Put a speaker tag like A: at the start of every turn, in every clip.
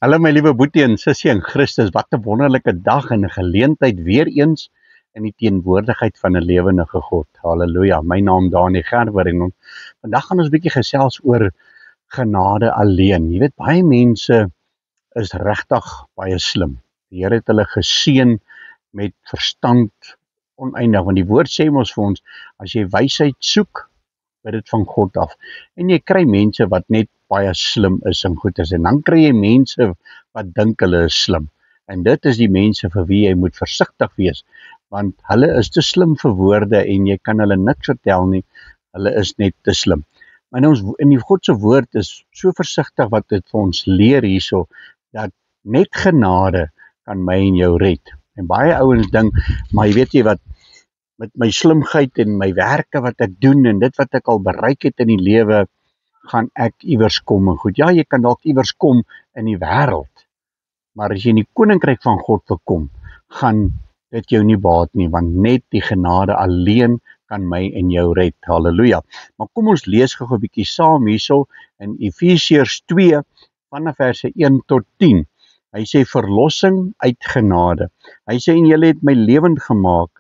A: Hallo my liewe boetie en sussie in Christus, wat 'n wonderlike dag en 'n geleentheid weer eens in die teenwoordigheid van 'n lewendige God. Halleluja. My naam Dani Gerber en vandag gaan ons 'n bietjie gesels oor genade alleen. Jy weet, baie mense is regtig baie slim. Die Here het hulle geseën met verstand oneindig, want die woord sê mos vir ons, as jy wysheid soek, bid dit van God af. En jy kry mense wat net baie slim is en goed is, en dan kry jy mense wat dink hulle is slim. En dit is die mense vir wie jy moet versigtig wees, want hulle is te slim vir woorde en jy kan hulle niks vertel nie, hulle is net te slim. Maar in die God se woord is so versigtig wat dit vir ons leer hierso, dat net genade kan my en jou red. En baie ouens dink, maar weet jy wat, met my slimheid en my werke wat ek doen en dit wat ek al bereik het in die lewe, gaan ek iewers kom en goed. Ja, jy kan dalk iewers kom in die wêreld, maar as jy in die koninkryk van God wil kom, gaan dit jou nie baat nie, want net die genade alleen kan my en jou red. Halleluja. Maar kom ons lees gou 'n bietjie saam hierso in Efesiërs 2 vanaf verse 1 tot 10. Hy sê verlossing uit genade. Hy sê en julle het my lewend gemaak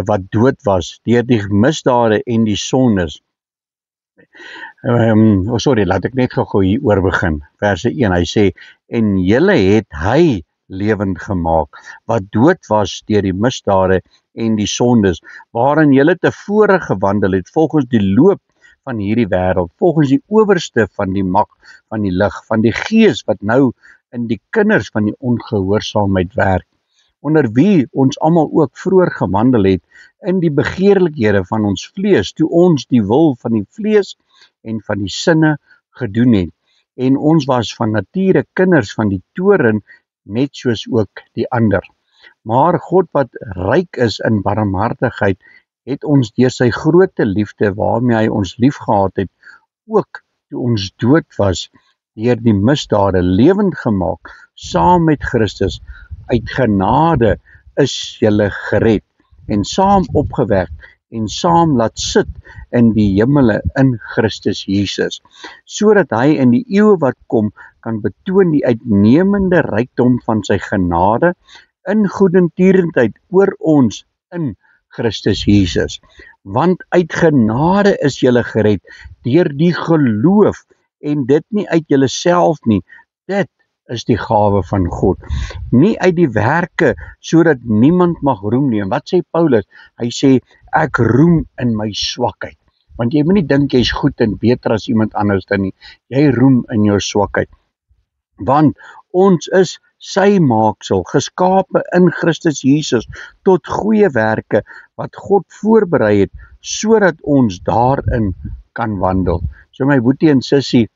A: wat dood was deur die misdade en die sondes. Laat ek net gou hier oor begin. Verse 1, hy sê, en julle het hy lewend gemaak, wat dood was deur die misdade en die sondes, waarin julle tevore gewandel het, volgens die loop van hierdie wêreld, volgens die owerste van die mag van die lig, van die gees wat nou in die kinders van die ongehoorsaamheid werk, onder wie ons almal ook vroeër gewandel het, in die begeerlikhede van ons vlees, toe ons die wil van die vlees en van die sinne gedoen het. En ons was van nature kinders van die toorn, net soos ook die ander. Maar God wat ryk is in barmhartigheid, het ons deur sy groote liefde, waarmee hy ons liefgehad het, ook toe ons dood was, deur die misdade lewend gemaak, saam met Christus. Uit genade is julle gered, en saam opgewek, en saam laat sit in die hemele in Christus Jesus, sodat hy in die eeuwe wat kom, kan betoon die uitnemende rykdom van sy genade, in goedertierenheid oor ons in Christus Jesus. Want uit genade is julle gered, deur die geloof, en dit nie uit julle self nie, dit is die gawe van God, nie uit die werke, sodat niemand mag roem nie. En wat sê Paulus? Hy sê, ek roem in my swakheid, want jy moet nie dink jy is goed en beter as iemand anders dan nie, jy roem in jou swakheid, want ons is sy maaksel, geskape in Christus Jesus, tot goeie werke, wat God voorberei het, sodat ons daarin kan wandel. So my boetie en sussie,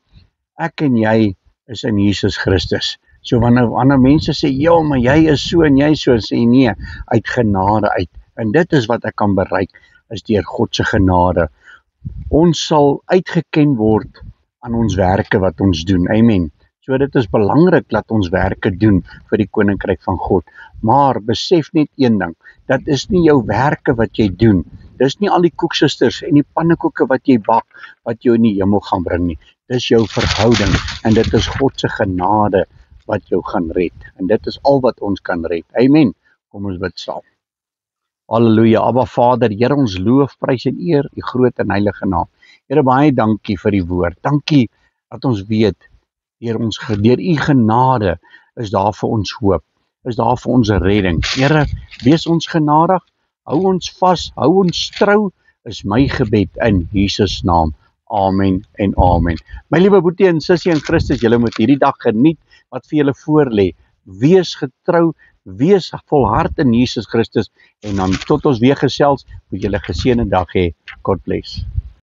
A: ek en jy is in Jesus Christus. So wanneer ander mense sê, ja, maar jy is so en jy so, sê nee, uit genade uit. En dit is wat ek kan bereik, is deur God se genade. Ons sal uitgeken word aan ons werke wat ons doen. Amen. So dit is belangrik dat ons werke doen vir die koninkryk van God. Maar besef net een ding, dat is nie jou werke wat jy doen. Dis nie al die koeksusters en die pannekoeke wat jy bak, wat jou in die hemel gaan bring nie. Dis jou verhouding, en dit is God se genade wat jou gaan red. En dit is al wat ons kan red. Amen. Kom ons bid saam. Halleluja. Abba Vader, Here, ons loof, prys en eer u groot en heilige naam. Here, baie dankie vir die woord. Dankie dat ons weet, deur u genade is daar vir ons hoop, is daar vir ons redding. Here, wees ons genadig, hou ons vas, hou ons trou, is my gebed in Jesus naam. Amen en amen. My liewe boetie en sussie in Christus, julle moet hierdie dag geniet wat vir julle voorlê. Wees getrou, wees volhard in Jesus Christus, en dan tot ons weer gesels, moet julle 'n geseënde dag hê. God bless.